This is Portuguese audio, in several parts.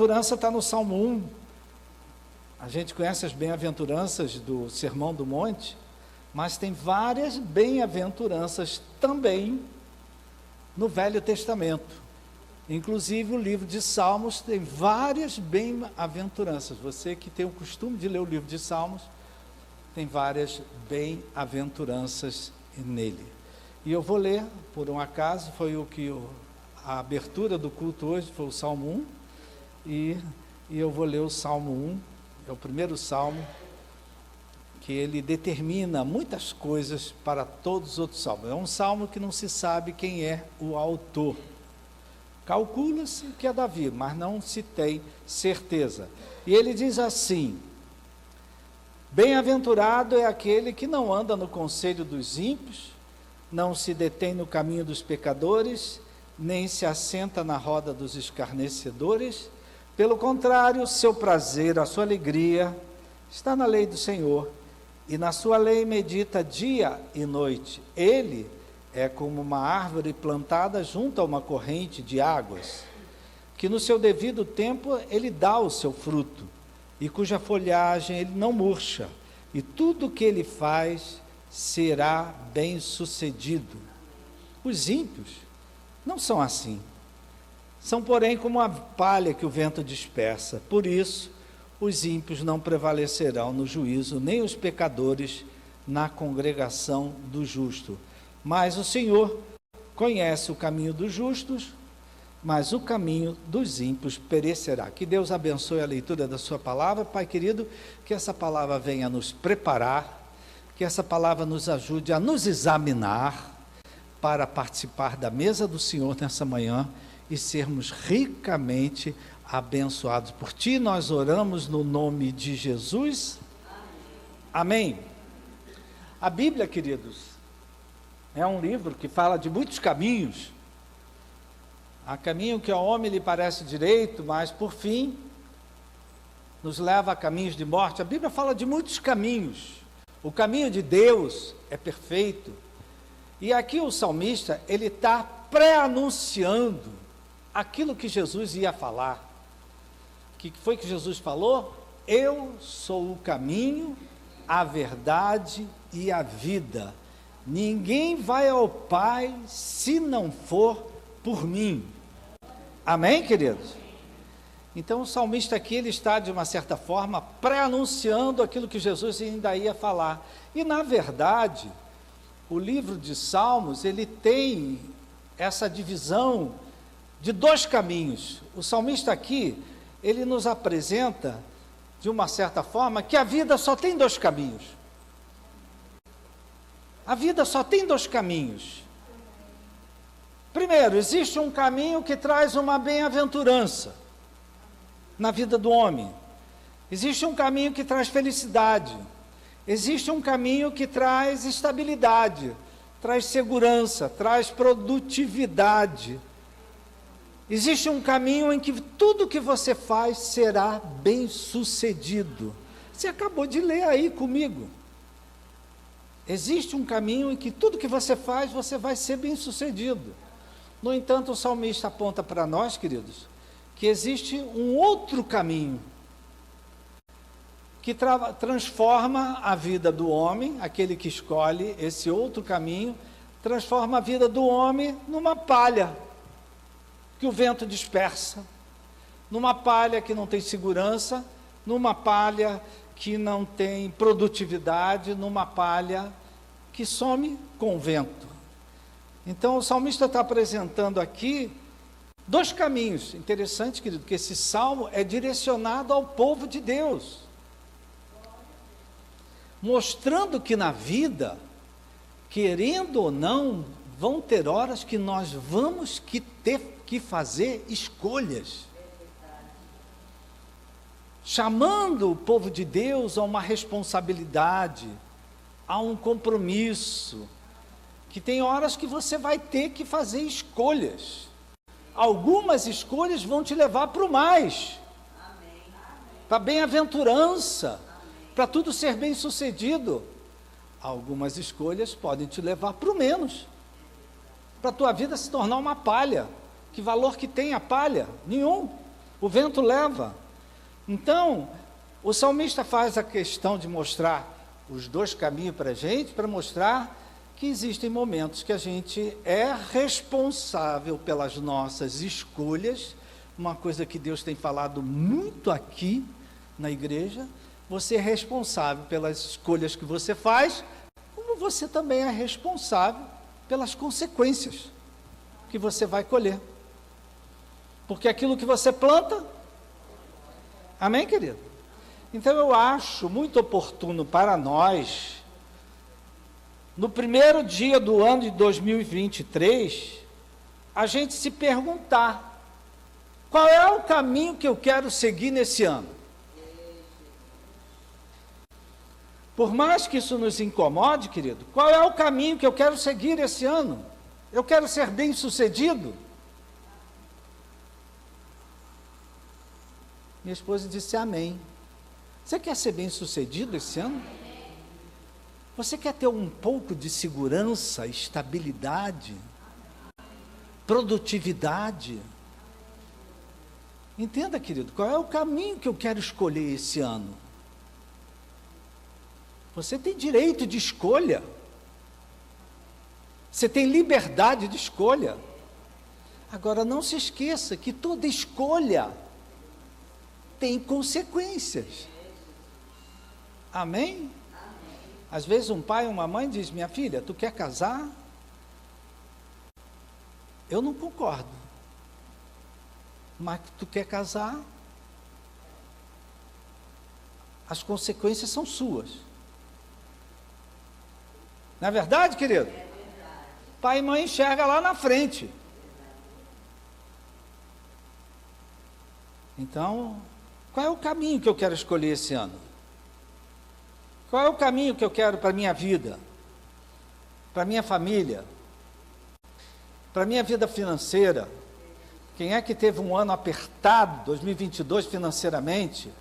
bem-aventurança está no Salmo 1. A gente conhece as bem-aventuranças do Sermão do Monte, mas tem várias bem-aventuranças também no Velho Testamento. Inclusive o livro de Salmos tem várias bem-aventuranças. Você que tem o costume de ler o livro de Salmos, tem várias bem-aventuranças nele. E eu vou ler, por um acaso, foi a abertura do culto hoje, foi o Salmo 1, e eu vou ler o Salmo 1, é o primeiro salmo, que ele determina muitas coisas para todos os outros salmos. É um salmo que não se sabe quem é o autor. Calcula-se que é Davi, mas não se tem certeza. E ele diz assim: bem-aventurado é aquele que não anda no conselho dos ímpios, não se detém no caminho dos pecadores, nem se assenta na roda dos escarnecedores. Pelo contrário, seu prazer, a sua alegria está na lei do Senhor, e na sua lei medita dia e noite. Ele é como uma árvore plantada junto a uma corrente de águas, que no seu devido tempo ele dá o seu fruto, e cuja folhagem ele não murcha, e tudo o que ele faz será bem sucedido. Os ímpios não são assim. São, porém, como a palha que o vento dispersa. Por isso, os ímpios não prevalecerão no juízo, nem os pecadores na congregação do justo. Mas o Senhor conhece o caminho dos justos, mas o caminho dos ímpios perecerá. Que Deus abençoe a leitura da sua palavra. Pai querido, que essa palavra venha nos preparar, que essa palavra nos ajude a nos examinar para participar da mesa do Senhor nessa manhã e sermos ricamente abençoados por Ti. Nós oramos no nome de Jesus. Amém. A Bíblia, queridos, é um livro que fala de muitos caminhos. Há caminho que ao homem lhe parece direito, mas por fim nos leva a caminhos de morte. A Bíblia fala de muitos caminhos. O caminho de Deus é perfeito. E aqui o salmista, ele está pré-anunciando aquilo que Jesus ia falar. O que foi que Jesus falou? Eu sou o caminho, a verdade e a vida. Ninguém vai ao Pai se não for por mim. Amém, queridos? Então o salmista aqui, ele está de uma certa forma pré-anunciando aquilo que Jesus ainda ia falar. E na verdade, o livro de Salmos, ele tem essa divisão de dois caminhos. O salmista aqui, ele nos apresenta, de uma certa forma, que a vida só tem dois caminhos. A vida só tem dois caminhos. Primeiro, existe um caminho que traz uma bem-aventurança na vida do homem. Existe um caminho que traz felicidade. Existe um caminho que traz estabilidade, traz segurança, traz produtividade. Existe um caminho em que tudo que você faz será bem sucedido. Você acabou de ler aí comigo. Existe um caminho em que tudo que você faz, você vai ser bem sucedido. No entanto, o salmista aponta para nós, queridos, que existe um outro caminho que transforma a vida do homem, aquele que escolhe esse outro caminho, transforma a vida do homem numa palha que o vento dispersa, numa palha que não tem segurança, numa palha que não tem produtividade, numa palha que some com o vento. Então o salmista está apresentando aqui dois caminhos. Interessante, querido, que esse salmo é direcionado ao povo de Deus, mostrando que na vida, querendo ou não, vão ter horas que nós vamos ter que fazer escolhas, chamando o povo de Deus a uma responsabilidade, a um compromisso, que tem horas que você vai ter que fazer escolhas. Algumas escolhas vão te levar para o mais, para a bem-aventurança, para tudo ser bem sucedido. Algumas escolhas podem te levar para o menos, para a tua vida se tornar uma palha. Que valor que tem a palha? Nenhum. O vento leva. Então, o salmista faz a questão de mostrar os dois caminhos para a gente, para mostrar que existem momentos que a gente é responsável pelas nossas escolhas, uma coisa que Deus tem falado muito aqui na igreja. Você é responsável pelas escolhas que você faz, como você também é responsável pelas consequências que você vai colher. Porque aquilo que você planta, amém, querido? Então eu acho muito oportuno para nós, no primeiro dia do ano de 2023, a gente se perguntar: qual é o caminho que eu quero seguir nesse ano? Por mais que isso nos incomode, querido, qual é o caminho que eu quero seguir esse ano? Eu quero ser bem-sucedido? Minha esposa disse amém. Você quer ser bem-sucedido esse ano? Você quer ter um pouco de segurança, estabilidade, produtividade? Entenda, querido, qual é o caminho que eu quero escolher esse ano? Você tem direito de escolha. Você tem liberdade de escolha. Agora, não se esqueça que toda escolha tem consequências. Amém? Às vezes um pai ou uma mãe diz: minha filha, tu quer casar? Eu não concordo. Mas tu quer casar? As consequências são suas. Não é verdade, querido? Pai e mãe enxerga lá na frente. Então, qual é o caminho que eu quero escolher esse ano? Qual é o caminho que eu quero para a minha vida? Para a minha família? Para a minha vida financeira? Quem é que teve um ano apertado, 2022 financeiramente?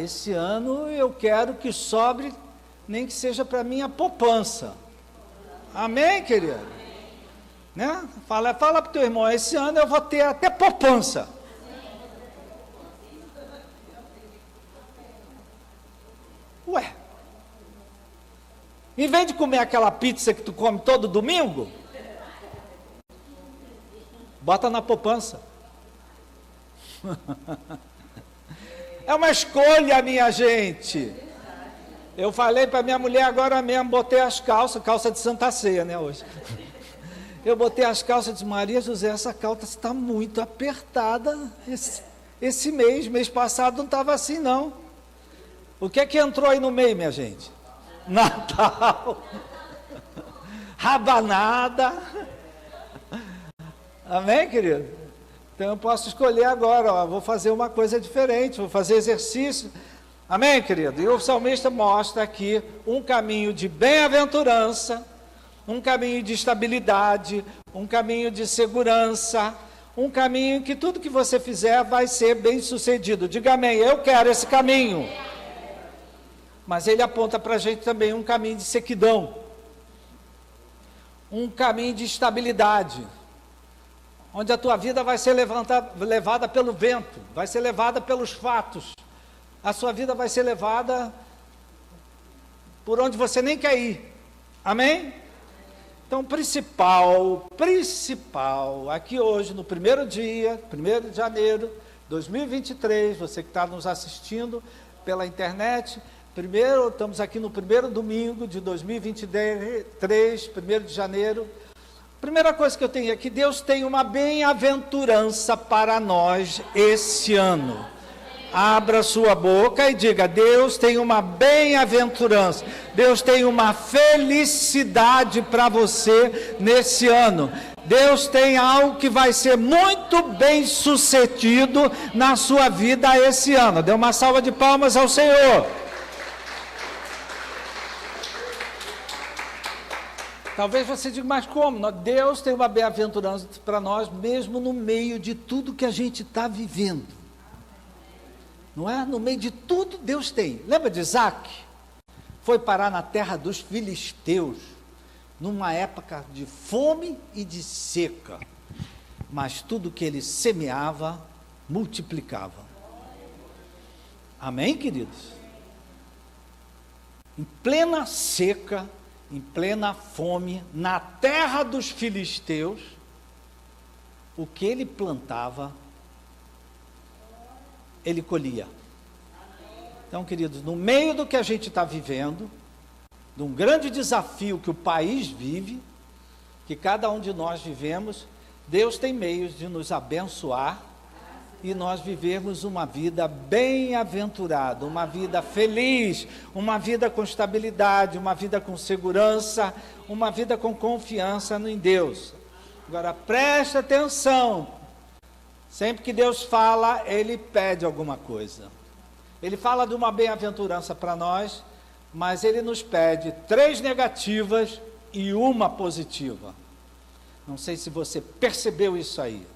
Esse ano eu quero que sobre, nem que seja para a minha poupança. Amém, querido? Né? Fala para o teu irmão: esse ano eu vou ter até poupança. Ué, em vez de comer aquela pizza que tu come todo domingo, bota na poupança. É uma escolha, minha gente. Eu falei para minha mulher agora mesmo, botei as calça de Santa Ceia, né, hoje. Eu botei as calças, disse: Maria José, essa calça está muito apertada esse mês passado não estava assim não. O que é que entrou aí no meio, minha gente? Natal, rabanada. Amém, querido? Então eu posso escolher agora, ó, vou fazer uma coisa diferente, vou fazer exercício. Amém, querido? E o salmista mostra aqui um caminho de bem-aventurança, um caminho de estabilidade, um caminho de segurança, um caminho em que tudo que você fizer vai ser bem-sucedido. Diga amém, eu quero esse caminho. Mas ele aponta para a gente também um caminho de sequidão, um caminho de estabilidade, onde a tua vida vai ser levada pelo vento, vai ser levada pelos fatos, a sua vida vai ser levada por onde você nem quer ir. Amém? Então, principal, aqui hoje, no primeiro dia, 1º de janeiro de 2023, você que está nos assistindo pela internet, estamos aqui no primeiro domingo de 2023, 1º de janeiro. Primeira coisa que eu tenho é que Deus tem uma bem-aventurança para nós esse ano. Abra sua boca e diga: Deus tem uma bem-aventurança, Deus tem uma felicidade para você nesse ano. Deus tem algo que vai ser muito bem sucedido na sua vida esse ano. Dê uma salva de palmas ao Senhor. Talvez você diga: mas como? Deus tem uma bem-aventurança para nós, mesmo no meio de tudo que a gente está vivendo. Não é? No meio de tudo, Deus tem. Lembra de Isaac? Foi parar na terra dos filisteus, numa época de fome e de seca. Mas tudo que ele semeava, multiplicava. Amém, queridos? Em plena seca, em plena fome, na terra dos filisteus, o que ele plantava, ele colhia. Então, queridos, no meio do que a gente está vivendo, de um grande desafio que o país vive, que cada um de nós vivemos, Deus tem meios de nos abençoar e nós vivermos uma vida bem-aventurada, uma vida feliz, uma vida com estabilidade, uma vida com segurança, uma vida com confiança em Deus. Agora, preste atenção, sempre que Deus fala, Ele pede alguma coisa. Ele fala de uma bem-aventurança para nós, mas Ele nos pede 3 negativas e uma positiva. Não sei se você percebeu isso aí.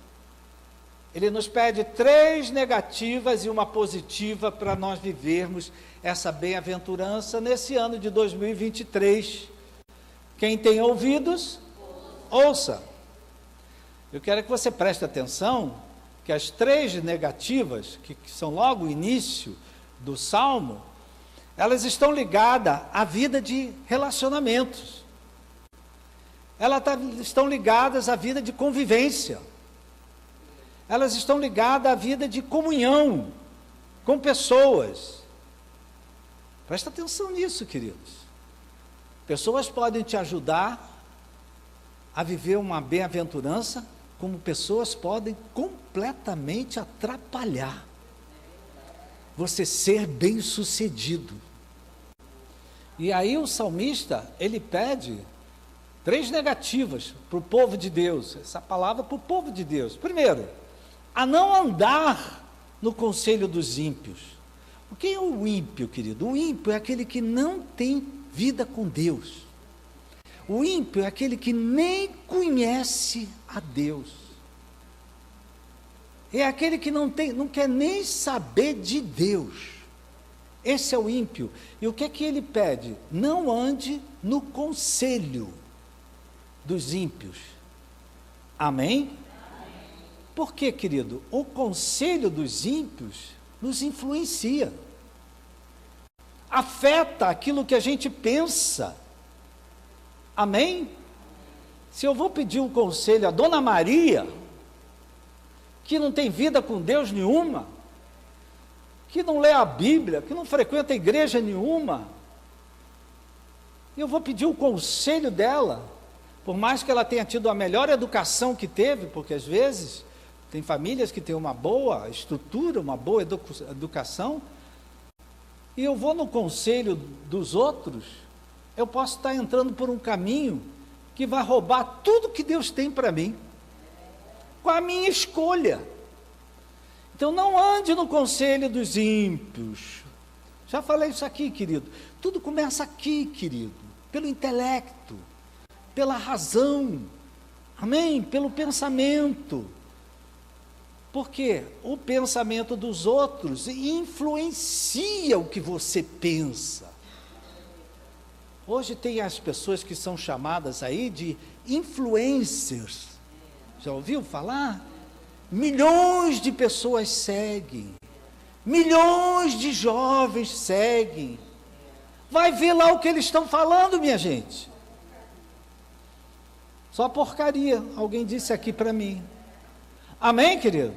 Ele nos pede 3 negativas e uma positiva para nós vivermos essa bem-aventurança nesse ano de 2023. Quem tem ouvidos, ouça. Eu quero que você preste atenção que as 3 negativas, que são logo o início do Salmo, elas estão ligadas à vida de relacionamentos. Elas estão ligadas à vida de convivência. Elas estão ligadas à vida de comunhão com pessoas. Presta atenção nisso, queridos. Pessoas podem te ajudar a viver uma bem-aventurança, como pessoas podem completamente atrapalhar você ser bem-sucedido. E aí o salmista, ele pede 3 negativas para o povo de Deus, essa palavra para o povo de Deus. Primeiro, a não andar no conselho dos ímpios. O que é o ímpio, querido? O ímpio é aquele que não tem vida com Deus. O ímpio é aquele que nem conhece a Deus. É aquele que não quer nem saber de Deus. Esse é o ímpio. E o que é que ele pede? Não ande no conselho dos ímpios. Amém? Por quê, querido? O conselho dos ímpios nos influencia. Afeta aquilo que a gente pensa. Amém? Se eu vou pedir um conselho a Dona Maria, que não tem vida com Deus nenhuma, que não lê a Bíblia, que não frequenta igreja nenhuma, eu vou pedir o conselho dela, por mais que ela tenha tido a melhor educação que teve, porque às vezes tem famílias que têm uma boa estrutura, uma boa educação, e eu vou no conselho dos outros, eu posso estar entrando por um caminho que vai roubar tudo que Deus tem para mim, com a minha escolha. Então não ande no conselho dos ímpios. Já falei isso aqui, querido. Tudo começa aqui, querido, pelo intelecto, pela razão, amém? Pelo pensamento. Porque o pensamento dos outros influencia o que você pensa. Hoje tem as pessoas que são chamadas aí de influencers. Já ouviu falar? Milhões de pessoas seguem. Milhões de jovens seguem. Vai ver lá o que eles estão falando, minha gente. Só porcaria, alguém disse aqui para mim. Amém, querido?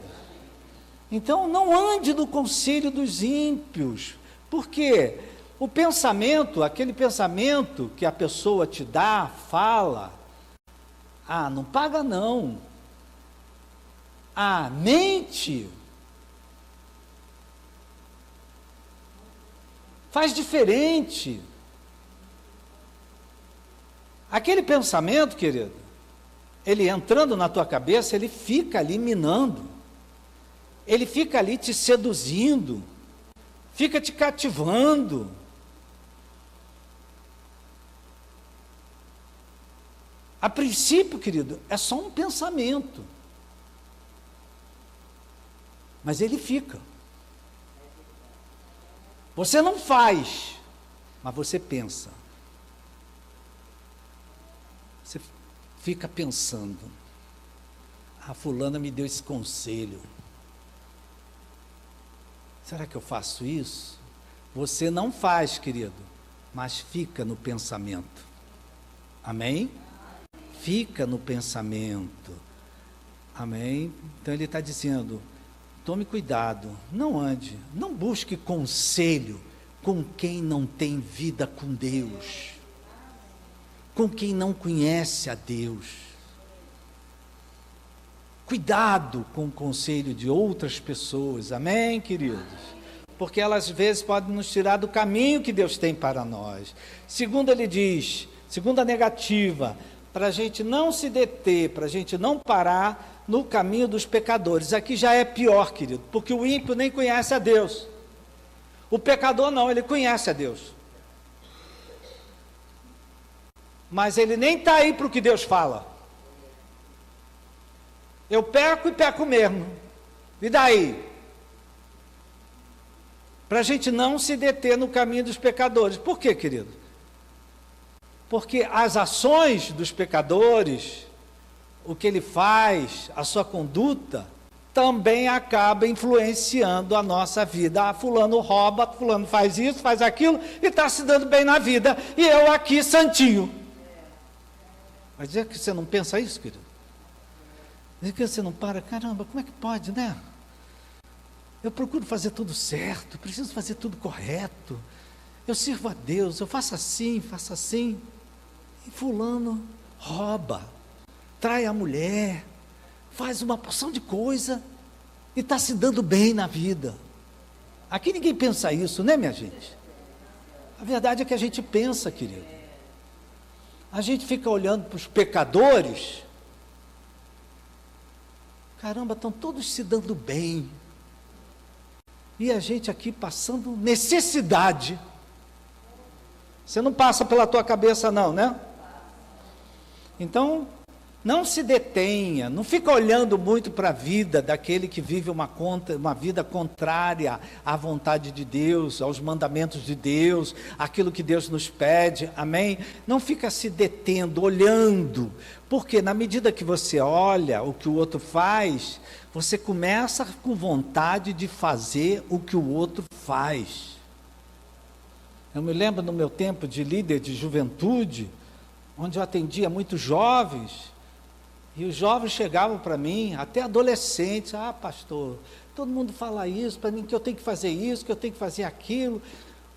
Então não ande no conselho dos ímpios. Por quê? O pensamento, aquele pensamento que a pessoa te dá, fala, não paga não. Mente. Faz diferente. Aquele pensamento, querido, ele entrando na tua cabeça, ele fica ali minando. Ele fica ali te seduzindo. Fica te cativando. A princípio, querido, é só um pensamento. Mas ele fica. Você não faz, mas você pensa. Você fica pensando. A fulana me deu esse conselho. Será que eu faço isso? Você não faz, querido, mas fica no pensamento. Amém? Fica no pensamento. Amém? Então ele está dizendo, tome cuidado, não ande, não busque conselho com quem não tem vida com Deus, com quem não conhece a Deus. Cuidado com o conselho de outras pessoas, amém, queridos? Porque elas às vezes podem nos tirar do caminho que Deus tem para nós. Segundo ele diz, segunda negativa, para a gente não se deter, para a gente não parar no caminho dos pecadores. Aqui já é pior, querido, porque o ímpio nem conhece a Deus. O pecador não, ele conhece a Deus. Mas ele nem está aí para o que Deus fala. Eu peco e peco mesmo. E daí? Para a gente não se deter no caminho dos pecadores. Por quê, querido? Porque as ações dos pecadores, o que ele faz, a sua conduta, também acaba influenciando a nossa vida. Ah, fulano rouba, fulano faz isso, faz aquilo, e está se dando bem na vida. E eu aqui, santinho. Mas dizer que você não pensa isso, querido? Dizer que você não para, caramba, como é que pode, né? Eu procuro fazer tudo certo, preciso fazer tudo correto. Eu sirvo a Deus, eu faço assim. E fulano rouba, trai a mulher, faz uma porção de coisa e está se dando bem na vida. Aqui ninguém pensa isso, né, minha gente? A verdade é que a gente pensa, querido. A gente fica olhando para os pecadores. Caramba, estão todos se dando bem. E a gente aqui passando necessidade. Você não passa pela tua cabeça não, né? Então, não se detenha, não fica olhando muito para a vida daquele que vive uma vida contrária à vontade de Deus, aos mandamentos de Deus, aquilo que Deus nos pede, amém? Não fica se detendo, olhando, porque na medida que você olha o que o outro faz, você começa com vontade de fazer o que o outro faz. Eu me lembro no meu tempo de líder de juventude, onde eu atendia muitos jovens, e os jovens chegavam para mim, até adolescentes, pastor, todo mundo fala isso para mim, que eu tenho que fazer isso, que eu tenho que fazer aquilo,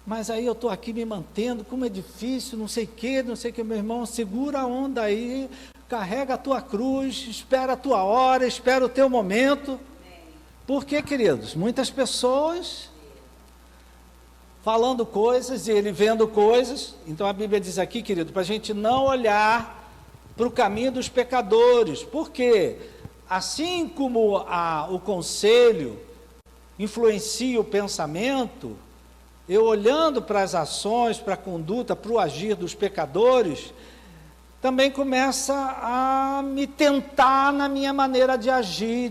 mas aí eu estou aqui me mantendo, como é difícil, não sei o que, meu irmão, segura a onda aí, carrega a tua cruz, espera a tua hora, espera o teu momento. Por quê, queridos? Muitas pessoas falando coisas e ele vendo coisas. Então a Bíblia diz aqui, querido, para a gente não olhar para o caminho dos pecadores. Por quê? Assim como o conselho influencia o pensamento, eu olhando para as ações, para a conduta, para o agir dos pecadores, também começa a me tentar na minha maneira de agir,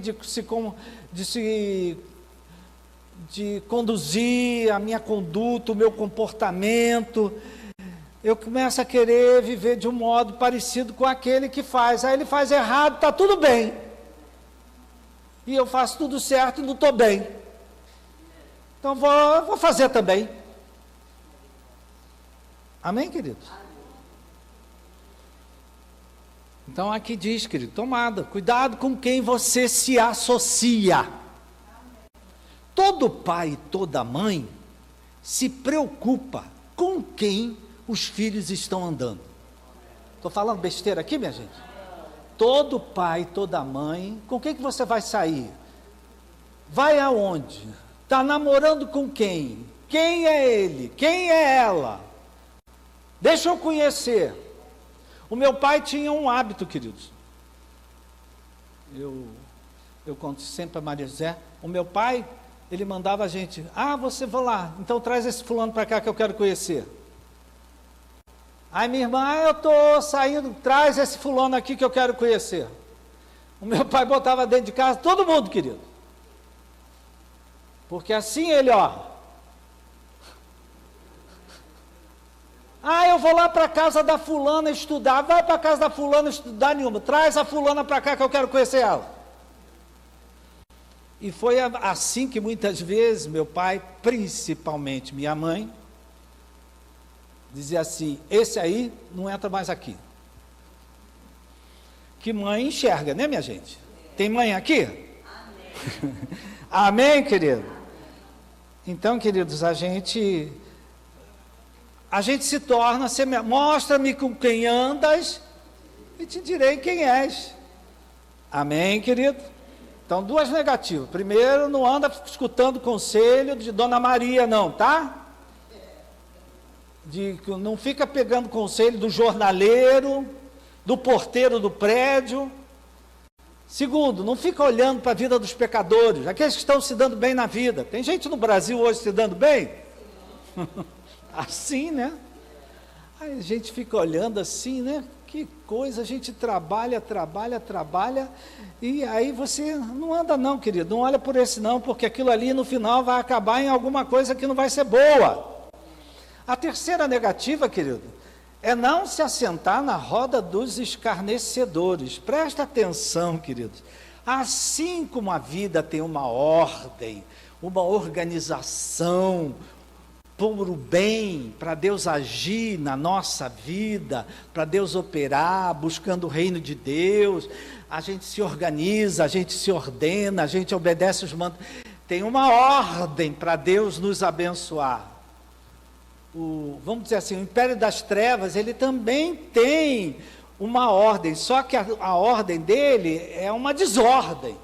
de conduzir a minha conduta, o meu comportamento. Eu começo a querer viver de um modo parecido com aquele que faz. Aí ele faz errado, está tudo bem. E eu faço tudo certo e não estou bem. Então vou fazer também. Amém, queridos? Então aqui diz, querido, tomada, cuidado com quem você se associa. Todo pai e toda mãe se preocupa com quem os filhos estão andando. Estou falando besteira aqui, minha gente? Todo pai, toda mãe, com quem que você vai sair? Vai aonde? Está namorando com quem? Quem é ele? Quem é ela? Deixa eu conhecer. O meu pai tinha um hábito, queridos. Eu conto sempre a Maria José. O meu pai, ele mandava a gente, você vai lá, então traz esse fulano para cá que eu quero conhecer. Aí minha irmã, eu estou saindo, traz esse fulano aqui que eu quero conhecer. O meu pai botava dentro de casa todo mundo, querido. Porque assim ele, eu vou lá para a casa da fulana estudar. Vai para a casa da fulana estudar nenhuma. Traz a fulana para cá que eu quero conhecer ela. E foi assim que muitas vezes meu pai, principalmente minha mãe, dizia assim: esse aí não entra mais aqui. Que mãe enxerga, né, minha gente? Tem mãe aqui? Amém. Amém, querido? Então, queridos, a gente se torna, mostra-me com quem andas e te direi quem és. Amém, querido? Então, duas negativas. Primeiro, não anda escutando conselho de Dona Maria, não, tá? Não fica pegando conselho do jornaleiro, do porteiro do prédio. Segundo, não fica olhando para a vida dos pecadores, aqueles que estão se dando bem na vida. Tem gente no Brasil hoje se dando bem? Assim, né? Aí a gente fica olhando assim, né? Que coisa, a gente trabalha, e aí você não anda não, querido, não olha por esse não, porque aquilo ali no final vai acabar em alguma coisa que não vai ser boa. A terceira negativa, querido, é não se assentar na roda dos escarnecedores. Presta atenção, queridos, assim como a vida tem uma ordem, uma organização, por o bem, para Deus agir na nossa vida, para Deus operar, buscando o reino de Deus, a gente se organiza, a gente se ordena, a gente obedece os mandamentos, tem uma ordem para Deus nos abençoar. Vamos dizer assim, o império das trevas, ele também tem uma ordem, só que a ordem dele é uma desordem,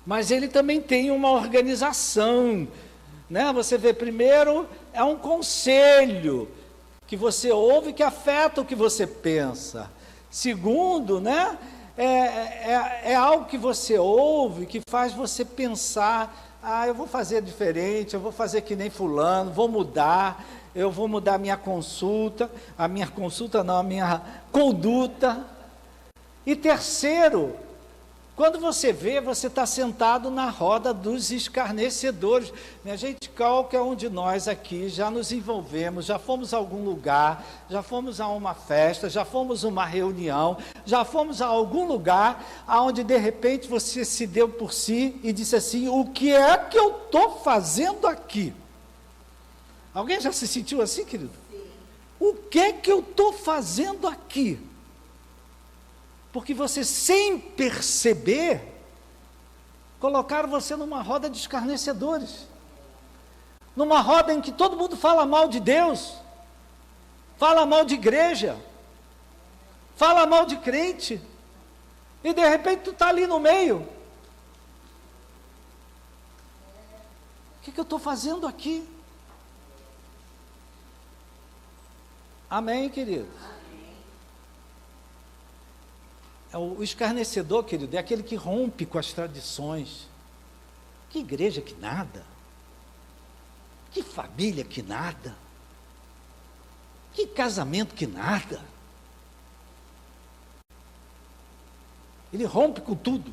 mas ele também tem uma organização, né? Você vê, primeiro, é um conselho que você ouve que afeta o que você pensa. Segundo, né? É algo que você ouve que faz você pensar: eu vou fazer diferente, eu vou fazer que nem fulano, vou mudar, eu vou mudar a minha conduta. E terceiro, quando você vê, você está sentado na roda dos escarnecedores. Minha gente, qualquer um de nós aqui já nos envolvemos, já fomos a algum lugar, já fomos a uma festa, já fomos a uma reunião, já fomos a algum lugar onde de repente você se deu por si e disse assim: o que é que eu estou fazendo aqui? Alguém já se sentiu assim, querido? Sim. O que é que eu estou fazendo aqui? Porque você, sem perceber, colocaram você numa roda de escarnecedores, numa roda em que todo mundo fala mal de Deus, fala mal de igreja, fala mal de crente, e de repente tu está ali no meio. O que eu estou fazendo aqui? Amém, queridos? O escarnecedor, querido, é aquele que rompe com as tradições. Que igreja que nada, que família que nada, que casamento que nada. Ele rompe com tudo.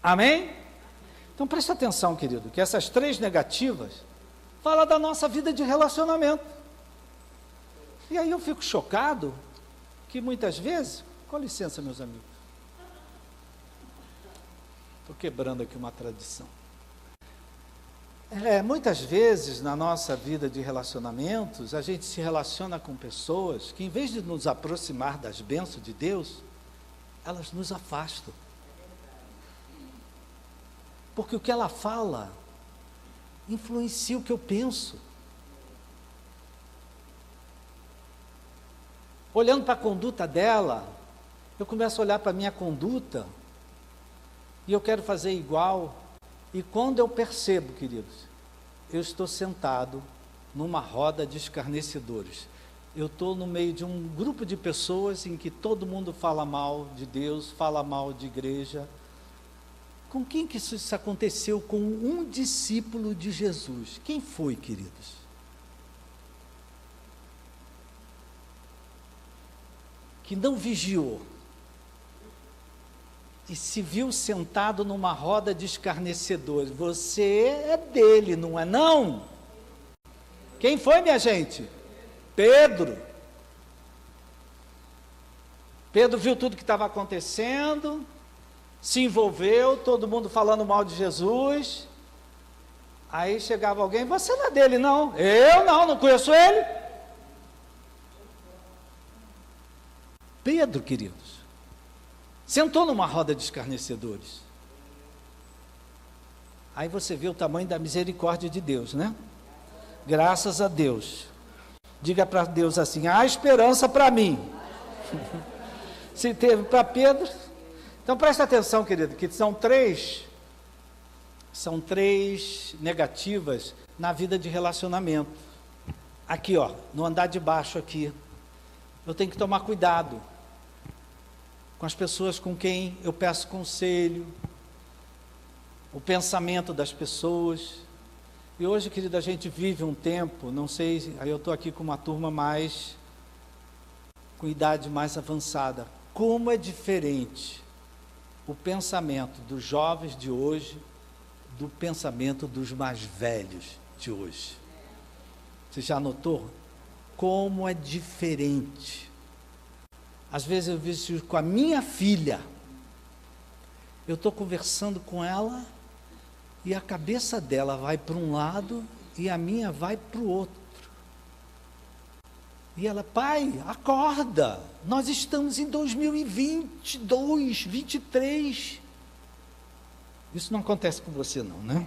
Amém? Então preste atenção, querido, que essas três negativas falam da nossa vida de relacionamento. E aí eu fico chocado que muitas vezes... Com licença, meus amigos. Estou quebrando aqui uma tradição. Muitas vezes na nossa vida de relacionamentos, a gente se relaciona com pessoas que, em vez de nos aproximar das bênçãos de Deus, elas nos afastam. Porque o que ela fala influencia o que eu penso. Olhando para a conduta dela, eu começo a olhar para a minha conduta e eu quero fazer igual. E quando eu percebo, queridos, eu estou sentado numa roda de escarnecedores. Eu estou no meio de um grupo de pessoas em que todo mundo fala mal de Deus, fala mal de igreja. Com quem que isso aconteceu? Com um discípulo de Jesus. Quem foi, queridos? Que não vigiou e se viu sentado numa roda de escarnecedores. Você é dele, não é não? Quem foi, minha gente? Pedro. Pedro viu tudo que estava acontecendo, se envolveu, todo mundo falando mal de Jesus. Aí chegava alguém: você não é dele não. Eu não conheço ele. Pedro, queridos, sentou numa roda de escarnecedores. Aí você vê o tamanho da misericórdia de Deus, né? Graças a Deus. Diga para Deus assim: há esperança para mim. Se teve para Pedro. Então presta atenção, querido, que são três negativas na vida de relacionamento. Aqui, ó, no andar de baixo aqui, eu tenho que tomar cuidado com as pessoas com quem eu peço conselho, o pensamento das pessoas. E hoje, querido, a gente vive um tempo, não sei, aí eu estou aqui com uma turma com idade mais avançada. Como é diferente o pensamento dos jovens de hoje do pensamento dos mais velhos de hoje. Você já notou? Como é diferente. Às vezes eu vejo isso com a minha filha. Eu estou conversando com ela e a cabeça dela vai para um lado e a minha vai para o outro. E ela: pai, acorda, nós estamos em 2022, 23. Isso não acontece com você não, né?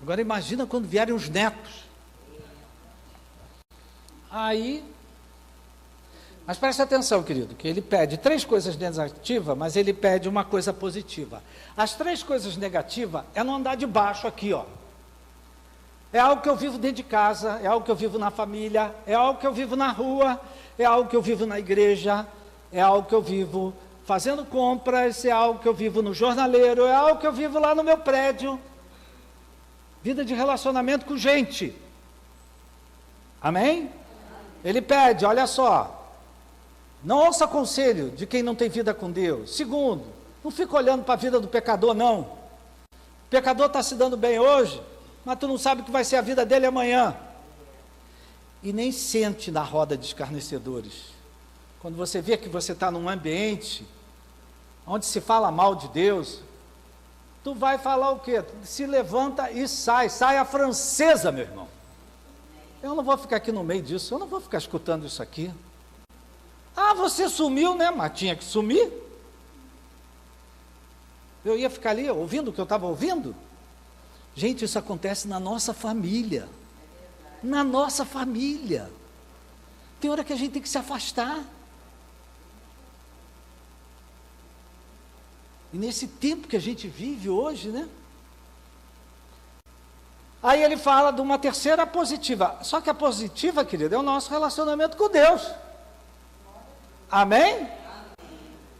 Agora imagina quando vierem os netos. Aí, mas preste atenção, querido, que ele pede 3 coisas negativas, mas ele pede uma coisa positiva. As 3 coisas negativas é no andar de baixo aqui, ó. É algo que eu vivo dentro de casa, é algo que eu vivo na família, é algo que eu vivo na rua, é algo que eu vivo na igreja, é algo que eu vivo fazendo compras, é algo que eu vivo no jornaleiro, é algo que eu vivo lá no meu prédio. Vida de relacionamento com gente. Amém? Ele pede, olha só, não ouça conselho de quem não tem vida com Deus. Segundo, não fica olhando para a vida do pecador, não. O pecador está se dando bem hoje, mas tu não sabe o que vai ser a vida dele amanhã. E nem sente na roda de escarnecedores. Quando você vê que você está num ambiente onde se fala mal de Deus, tu vai falar o quê? Se levanta e sai a francesa, meu irmão. Eu não vou ficar aqui no meio disso, eu não vou ficar escutando isso aqui. Ah, você sumiu, né? Mas tinha que sumir. Eu ia ficar ali ouvindo o que eu estava ouvindo. Gente, isso acontece na nossa família. Na nossa família. Tem hora que a gente tem que se afastar. E nesse tempo que a gente vive hoje, né? Aí ele fala de uma terceira positiva. Só que a positiva, querido, é o nosso relacionamento com Deus. Amém?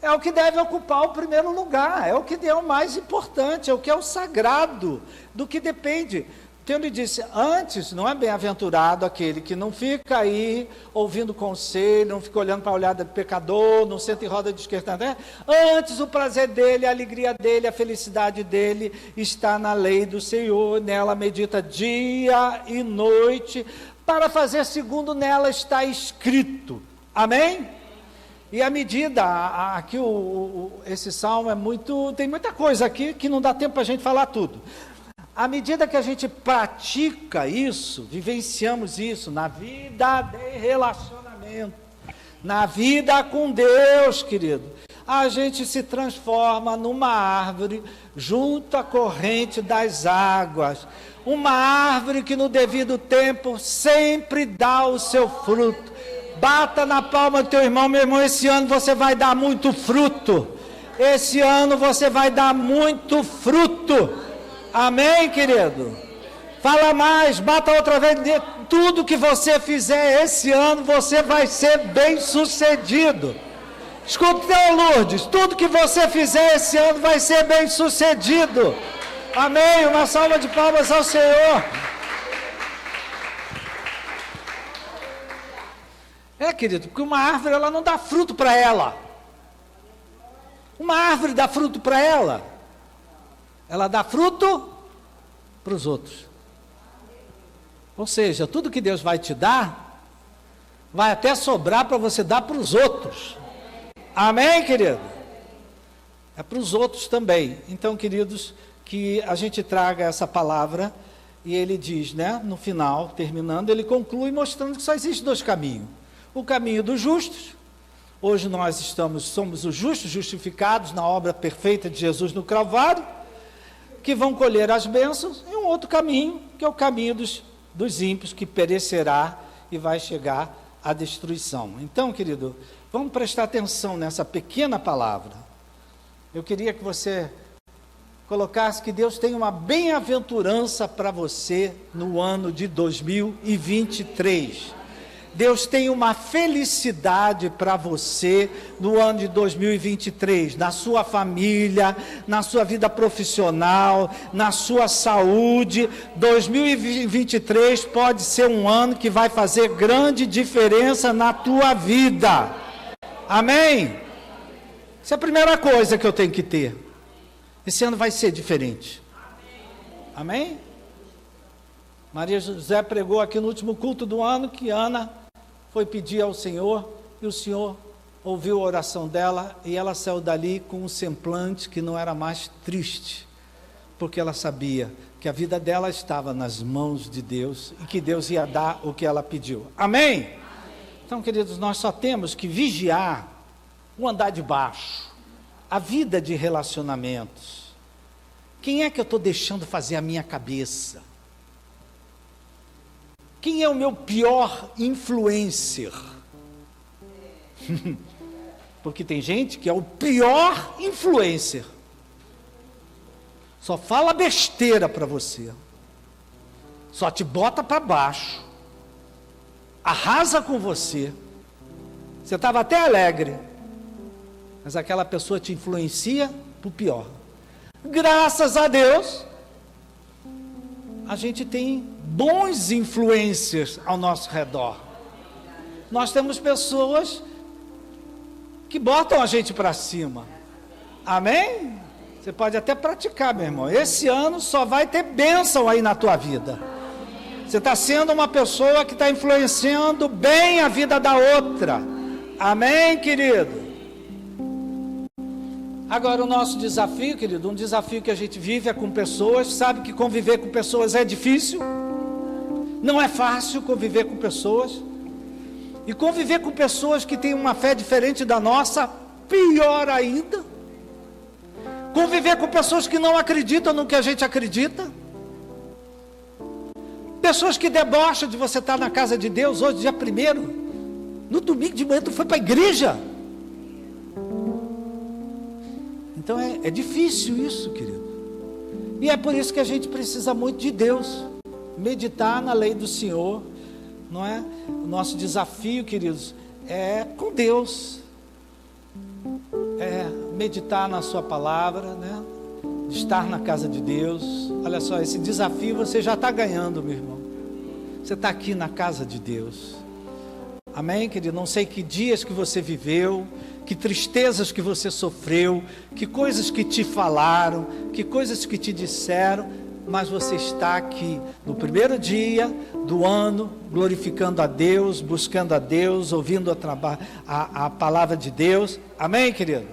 É o que deve ocupar o primeiro lugar, é o que é o mais importante, é o que é o sagrado, do que depende. Então ele disse, antes, não é bem-aventurado aquele que não fica aí ouvindo conselho, não fica olhando para a olhada do pecador, não senta em roda de esquerda, né? Antes o prazer dele, a alegria dele, a felicidade dele está na lei do Senhor, nela medita dia e noite, para fazer segundo nela está escrito. Amém? E à medida, aqui esse salmo tem muita coisa aqui que não dá tempo para a gente falar tudo. À medida que a gente pratica isso, vivenciamos isso na vida de relacionamento, na vida com Deus, querido, a gente se transforma numa árvore junto à corrente das águas, uma árvore que no devido tempo sempre dá o seu fruto. Bata na palma do teu irmão, meu irmão, esse ano você vai dar muito fruto, esse ano você vai dar muito fruto. Amém, querido? Fala mais, bata outra vez. Tudo que você fizer esse ano, você vai ser bem sucedido. Escuta, Lourdes, tudo que você fizer esse ano vai ser bem sucedido. Amém? Uma salva de palmas ao Senhor. Querido, porque uma árvore ela não dá fruto para ela. Uma árvore dá fruto para ela. Ela dá fruto para os outros. Ou seja, tudo que Deus vai te dar, vai até sobrar para você dar para os outros. Amém, querido? É para os outros também. Então, queridos, que a gente traga essa palavra, e ele diz, né, no final, terminando, ele conclui mostrando que só existe dois caminhos. O caminho dos justos. Hoje nós somos os justos, justificados na obra perfeita de Jesus no Calvário, que vão colher as bênçãos, e um outro caminho, que é o caminho dos ímpios, que perecerá e vai chegar à destruição. Então, querido, vamos prestar atenção nessa pequena palavra. Eu queria que você colocasse que Deus tem uma bem-aventurança para você no ano de 2023. Deus tem uma felicidade para você no ano de 2023, na sua família, na sua vida profissional, na sua saúde. 2023 pode ser um ano que vai fazer grande diferença na tua vida. Amém? Essa é a primeira coisa que eu tenho que ter. Esse ano vai ser diferente. Amém? Maria José pregou aqui no último culto do ano que Ana foi pedir ao Senhor, e o Senhor ouviu a oração dela, e ela saiu dali com um semblante que não era mais triste, porque ela sabia que a vida dela estava nas mãos de Deus, e que Deus ia dar o que ela pediu. Amém? Então, queridos, nós só temos que vigiar o andar de baixo, a vida de relacionamentos. Quem é que eu estou deixando fazer a minha cabeça? Quem é o meu pior influencer? Porque tem gente que é o pior influencer. Só fala besteira para você. Só te bota para baixo. Arrasa com você. Você estava até alegre. Mas aquela pessoa te influencia para o pior. Graças a Deus, a gente tem bons influencers ao nosso redor. Nós temos pessoas que botam a gente para cima. Amém? Você pode até praticar, meu irmão. Esse ano só vai ter bênção aí na tua vida. Você está sendo uma pessoa que está influenciando bem a vida da outra. Amém, querido? Agora o nosso desafio, querido, um desafio que a gente vive é com pessoas. Sabe que conviver com pessoas é difícil? Não é fácil conviver com pessoas. E conviver com pessoas que têm uma fé diferente da nossa, pior ainda. Conviver com pessoas que não acreditam no que a gente acredita. Pessoas que debocham de você estar na casa de Deus hoje, dia 1º. No domingo de manhã tu foi para a igreja. Então é difícil isso, querido. E é por isso que a gente precisa muito de Deus. Meditar na lei do Senhor, não é? O nosso desafio, queridos, é com Deus. É meditar na sua palavra, né? Estar na casa de Deus. Olha só, esse desafio você já está ganhando, meu irmão. Você está aqui na casa de Deus. Amém, querido? Não sei que dias que você viveu, que tristezas que você sofreu, que coisas que te falaram, que coisas que te disseram, mas você está aqui no primeiro dia do ano, glorificando a Deus, buscando a Deus, ouvindo a palavra de Deus. Amém, querido?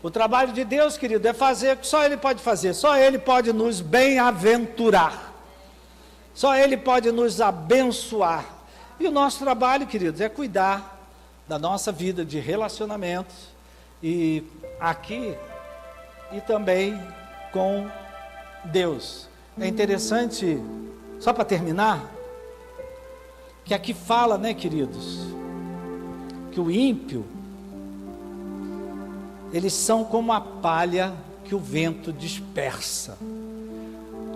O trabalho de Deus, querido, é fazer o que só Ele pode fazer, só Ele pode nos bem-aventurar, só Ele pode nos abençoar. E o nosso trabalho, queridos, é cuidar da nossa vida de relacionamentos, e aqui, e também com Deus. É interessante, só para terminar, que aqui fala, né, queridos, que o ímpio, eles são como a palha que o vento dispersa.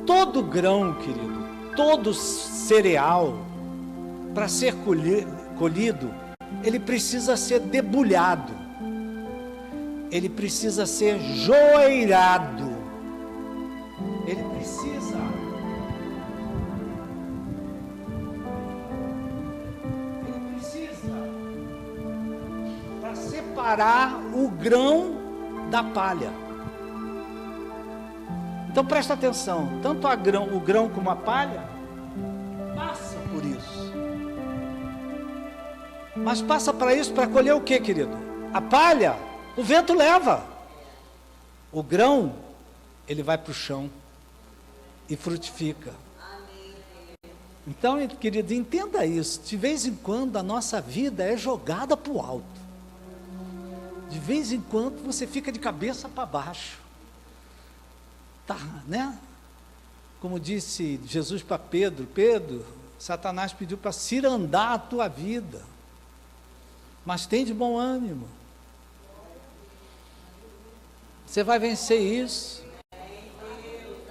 Todo grão, querido, todo cereal, para ser colhido, ele precisa ser debulhado, ele precisa ser joeirado, ele precisa para separar o grão da palha. Então presta atenção, tanto o grão como a palha passa por isso. Mas passa para isso para colher o que, querido? A palha O vento leva. O grão, ele vai para o chão e frutifica. Então, querido, entenda isso. De vez em quando a nossa vida é jogada para o alto. De vez em quando você fica de cabeça para baixo. Tá, né? Como disse Jesus para Pedro: Pedro, Satanás pediu para cirandar a tua vida. Mas tem de bom ânimo. Você vai vencer isso.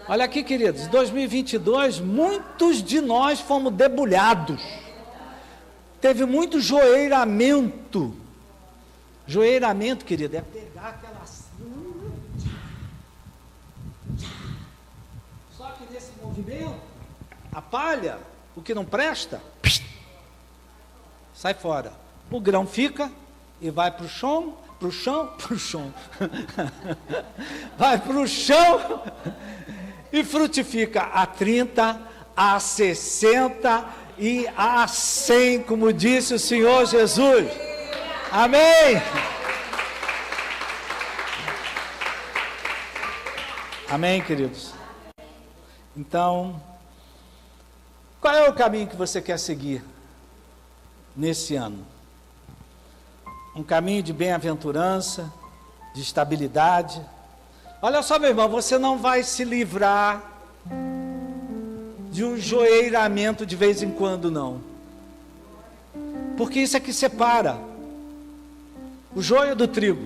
Olha aqui, queridos, em 2022, muitos de nós fomos debulhados. Teve muito joeiramento. Joeiramento, querido, é pegar aquela... Só que nesse movimento, a palha, o que não presta, sai fora. O grão fica e vai para o chão, vai para o chão e frutifica a 30, a 60 e a 100, como disse o Senhor Jesus. Amém. Amém, queridos. Então, qual é o caminho que você quer seguir nesse ano? Um caminho de bem-aventurança, de estabilidade. Olha só, meu irmão, você não vai se livrar de um joeiramento de vez em quando, não. Porque isso é que separa o joio do trigo.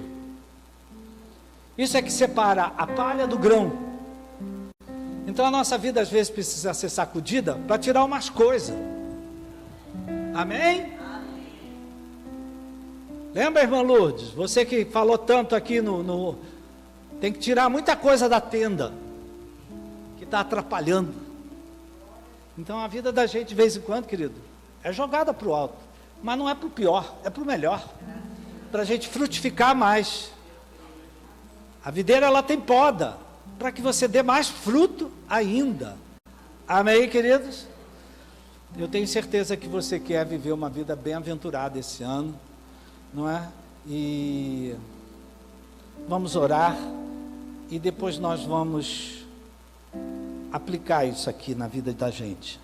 Isso é que separa a palha do grão. Então a nossa vida às vezes precisa ser sacudida para tirar umas coisas. Amém? Lembra, irmã Lourdes? Você que falou tanto aqui tem que tirar muita coisa da tenda que está atrapalhando. Então a vida da gente de vez em quando, querido, é jogada para o alto. Mas não é para o pior, é para o melhor. Para a gente frutificar mais. A videira, ela tem poda, para que você dê mais fruto ainda. Amém, queridos? Eu tenho certeza que você quer viver uma vida bem-aventurada esse ano, não é? E vamos orar, e depois nós vamos aplicar isso aqui na vida da gente.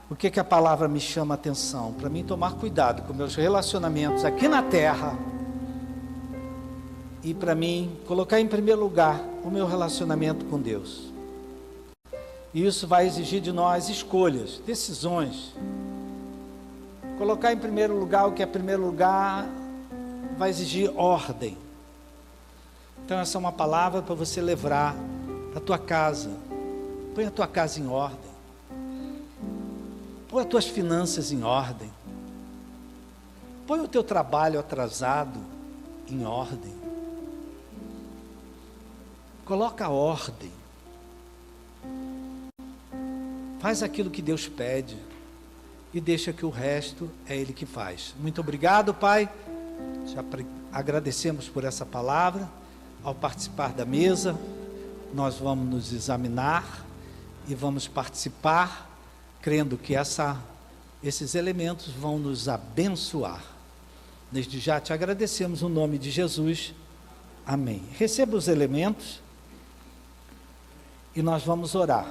O que que a palavra me chama a atenção? Para mim tomar cuidado com meus relacionamentos aqui na terra, e para mim colocar em primeiro lugar o meu relacionamento com Deus. E isso vai exigir de nós escolhas, decisões. Colocar em primeiro lugar o que é primeiro lugar vai exigir ordem. Então essa é uma palavra para você levar para a tua casa. Põe a tua casa em ordem. Põe as tuas finanças em ordem. Põe o teu trabalho atrasado em ordem. Coloca a ordem. Faz aquilo que Deus pede e deixa que o resto é Ele que faz. Muito obrigado, Pai. Já agradecemos por essa palavra. Ao participar da mesa, nós vamos nos examinar e vamos participar, crendo que esses elementos vão nos abençoar. Desde já te agradecemos no nome de Jesus. Amém. Receba os elementos e nós vamos orar.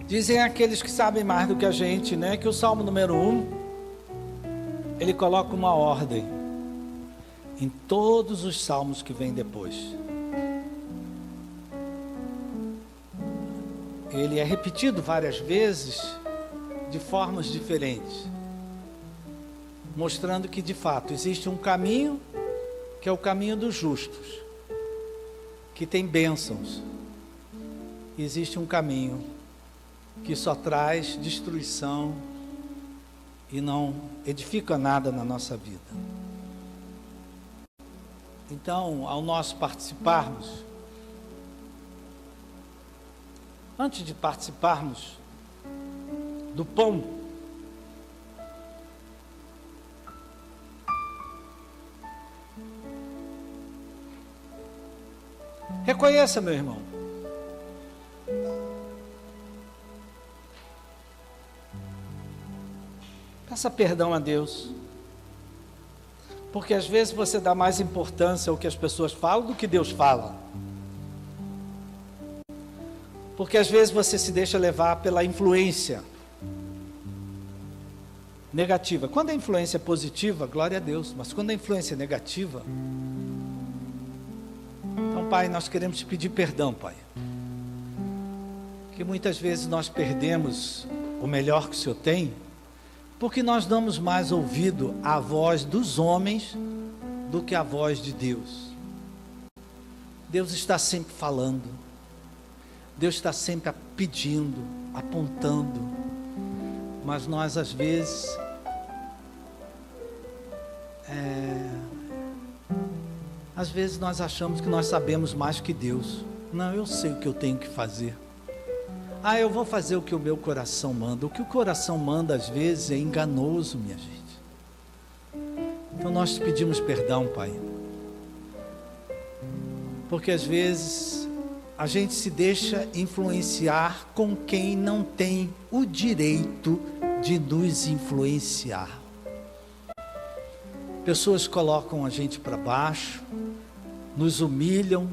Dizem aqueles que sabem mais do que a gente, né, que o Salmo número 1, ele coloca uma ordem em todos os salmos que vêm depois. Ele é repetido várias vezes, de formas diferentes, mostrando que de fato existe um caminho, que é o caminho dos justos, que tem bênçãos. E existe um caminho que só traz destruição e não edifica nada na nossa vida. Então, ao nós participarmos, antes de participarmos do pão, reconheça, meu irmão, peça perdão a Deus Porque às vezes você dá mais importância ao que as pessoas falam do que Deus fala. Porque às vezes você se deixa levar pela influência negativa. Quando a influência é positiva, glória a Deus. Mas quando a influência é negativa... Então, Pai, nós queremos te pedir perdão, Pai. Que muitas vezes nós perdemos o melhor que o Senhor tem, porque nós damos mais ouvido à voz dos homens do que à voz de Deus. Deus está sempre falando. Deus está sempre pedindo, apontando. Mas nós às vezes nós achamos que nós sabemos mais que Deus. Não, eu sei o que eu tenho que fazer. Eu vou fazer o que o meu coração manda. O que o coração manda às vezes é enganoso, minha gente. Então nós te pedimos perdão, Pai. Porque às vezes a gente se deixa influenciar com quem não tem o direito de nos influenciar. Pessoas colocam a gente para baixo, nos humilham,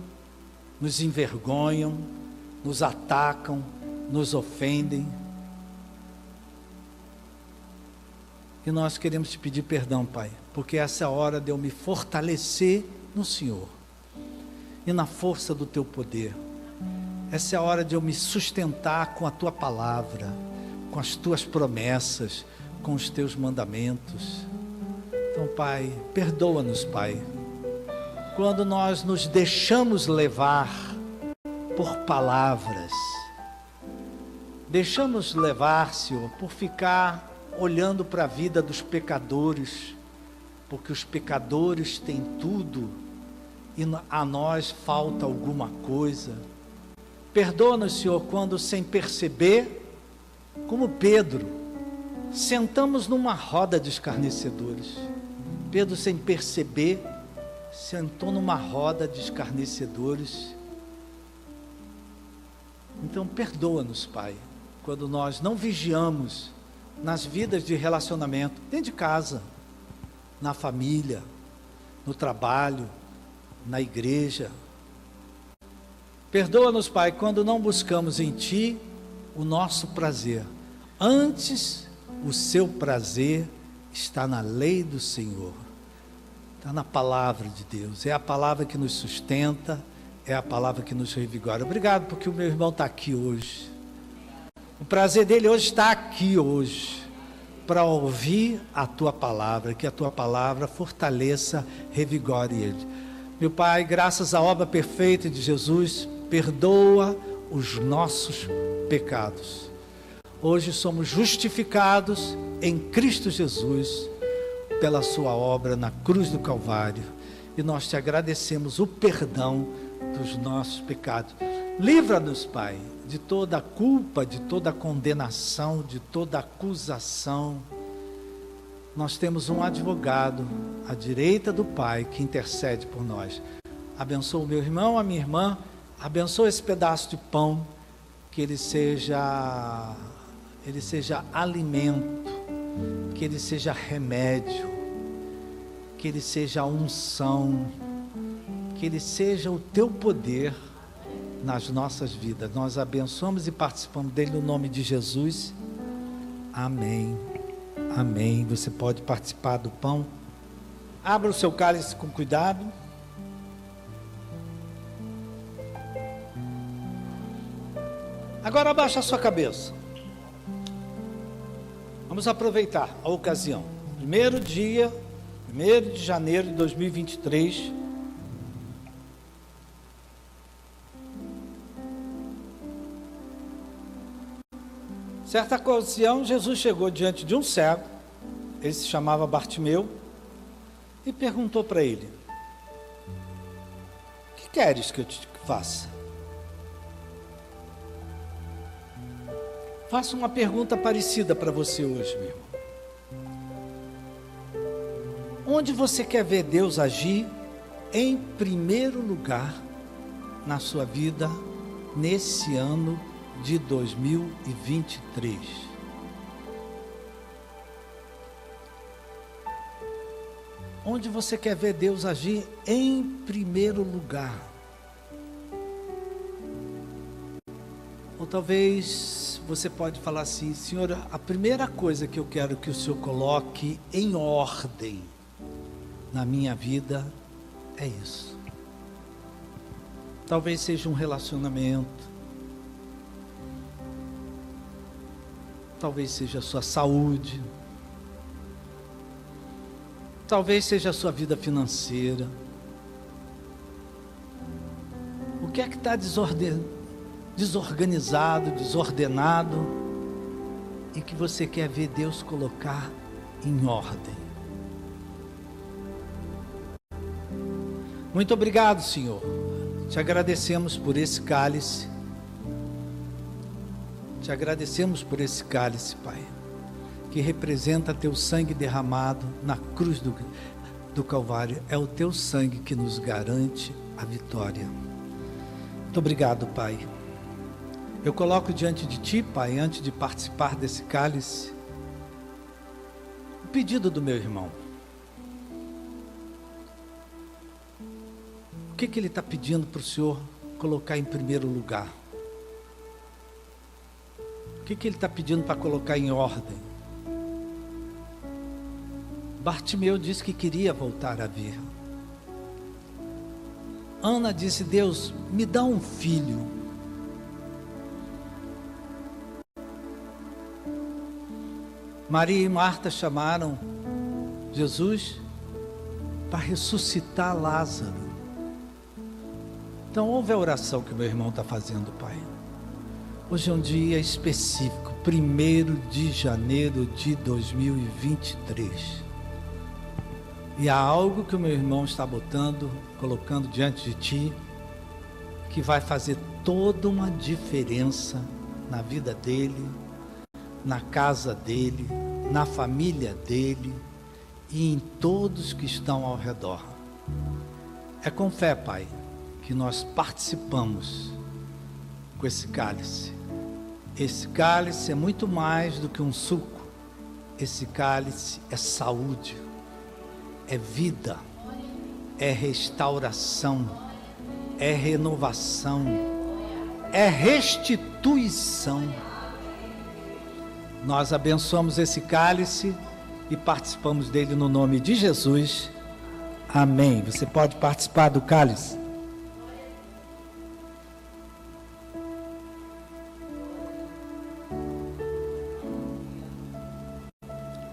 nos envergonham, nos atacam, nos ofendem. E nós queremos te pedir perdão, Pai, porque essa é a hora de eu me fortalecer no Senhor e na força do teu poder. Essa é a hora de eu me sustentar com a tua palavra, com as tuas promessas, com os teus mandamentos. Então, Pai, perdoa-nos, Pai, quando nós nos deixamos levar por palavras, deixamos levar, Senhor, por ficar olhando para a vida dos pecadores, porque os pecadores têm tudo e a nós falta alguma coisa. Perdoa-nos, Senhor, quando sem perceber, como Pedro, sentamos numa roda de escarnecedores. Pedro, sem perceber, sentou numa roda de escarnecedores. Então perdoa-nos, Pai, quando nós não vigiamos nas vidas de relacionamento, dentro de casa, na família, no trabalho, na igreja. Perdoa-nos, Pai, quando não buscamos em Ti o nosso prazer. Antes, o seu prazer está na lei do Senhor, está na palavra de Deus. É a palavra que nos sustenta, é a palavra que nos revigora. Obrigado porque o meu irmão está aqui hoje. O prazer dele hoje está aqui hoje, para ouvir a Tua palavra, que a Tua palavra fortaleça, revigore ele. Meu Pai, graças à obra perfeita de Jesus, perdoa os nossos pecados. Hoje somos justificados em Cristo Jesus, pela sua obra na cruz do Calvário, e nós te agradecemos o perdão dos nossos pecados. Livra-nos, Pai, de toda a culpa, de toda a condenação, de toda a acusação. Nós temos um advogado à direita do Pai que intercede por nós. Abençoa o meu irmão, a minha irmã, abençoa esse pedaço de pão, que ele seja alimento, que ele seja remédio, que ele seja unção, que ele seja o teu poder nas nossas vidas. Nós abençoamos e participamos dele no nome de Jesus. Amém. Amém. Você pode participar do pão. Abra o seu cálice com cuidado. Agora abaixa a sua cabeça. Vamos aproveitar a ocasião. 1º de janeiro de 2023. Certa ocasião, Jesus chegou diante de um cego, ele se chamava Bartimeu, e perguntou para ele: o que queres que eu te faça? Faço uma pergunta parecida para você hoje, meu irmão. Onde você quer ver Deus agir em primeiro lugar na sua vida nesse ano de 2023? Onde você quer ver Deus agir em primeiro lugar? Ou talvez você pode falar assim: Senhor, a primeira coisa que eu quero que o Senhor coloque em ordem na minha vida é isso. Talvez seja um relacionamento, talvez seja a sua saúde, talvez seja a sua vida financeira. O que é que está desorganizado, desordenado, e que você quer ver Deus colocar em ordem? Muito obrigado, Senhor. Te agradecemos por esse cálice. Te agradecemos por esse cálice, Pai, que representa teu sangue derramado na cruz do Calvário. É o teu sangue que nos garante a vitória. Muito obrigado, Pai. Eu coloco diante de Ti, Pai, antes de participar desse cálice, o pedido do meu irmão. O que ele está pedindo para o Senhor colocar em primeiro lugar? O que ele está pedindo para colocar em ordem? Bartimeu disse que queria voltar a ver. Ana disse: Deus, me dá um filho. Maria e Marta chamaram Jesus para ressuscitar Lázaro. Então ouve a oração que meu irmão está fazendo, Pai. Hoje é um dia específico, 1º de janeiro de 2023. E há algo que o meu irmão está colocando diante de Ti, que vai fazer toda uma diferença na vida dele, na casa dele, na família dele e em todos que estão ao redor. É com fé, Pai, que nós participamos com esse cálice. Esse cálice é muito mais do que um suco. Esse cálice é saúde, é vida, é restauração, é renovação, é restituição. Nós abençoamos esse cálice e participamos dele no nome de Jesus. Amém. Você pode participar do cálice.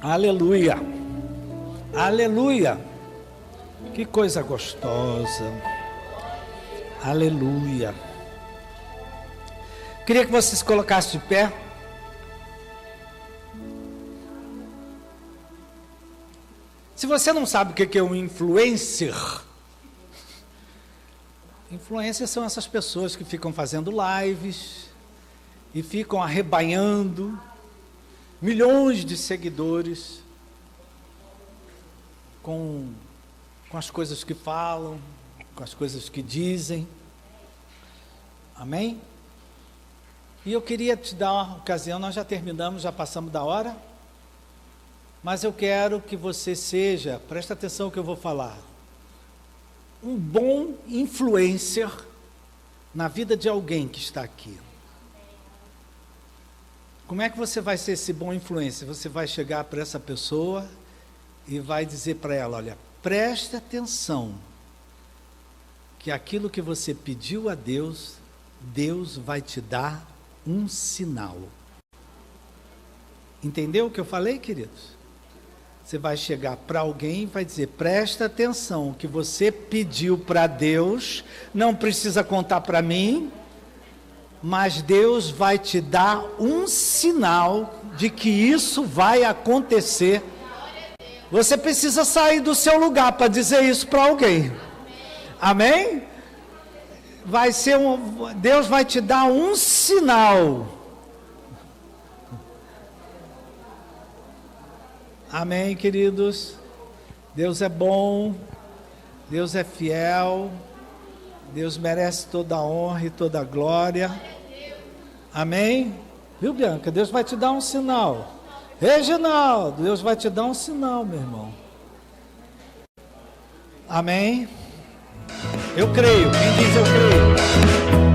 Aleluia, aleluia, que coisa gostosa, aleluia. Queria que vocês colocassem de pé. Se você não sabe o que é um influencer, influencers são essas pessoas que ficam fazendo lives e ficam arrebanhando milhões de seguidores com as coisas que falam, com as coisas que dizem. Amém? E eu queria te dar uma ocasião, nós já terminamos, já passamos da hora, mas eu quero que você seja, presta atenção no que eu vou falar, um bom influencer na vida de alguém que está aqui. Como é que você vai ser esse bom influencer? Você vai chegar para essa pessoa e vai dizer para ela: olha, preste atenção, que aquilo que você pediu a Deus, Deus vai te dar um sinal. Entendeu o que eu falei, queridos? Você vai chegar para alguém e vai dizer: presta atenção, o que você pediu para Deus, não precisa contar para mim, mas Deus vai te dar um sinal de que isso vai acontecer. Você precisa sair do seu lugar para dizer isso para alguém. Amém? Deus vai te dar um sinal. Amém, queridos? Deus é bom, Deus é fiel, Deus merece toda a honra e toda a glória. Amém? Viu, Bianca? Deus vai te dar um sinal. Reginaldo, Deus vai te dar um sinal, meu irmão. Amém? Eu creio. Quem diz eu creio?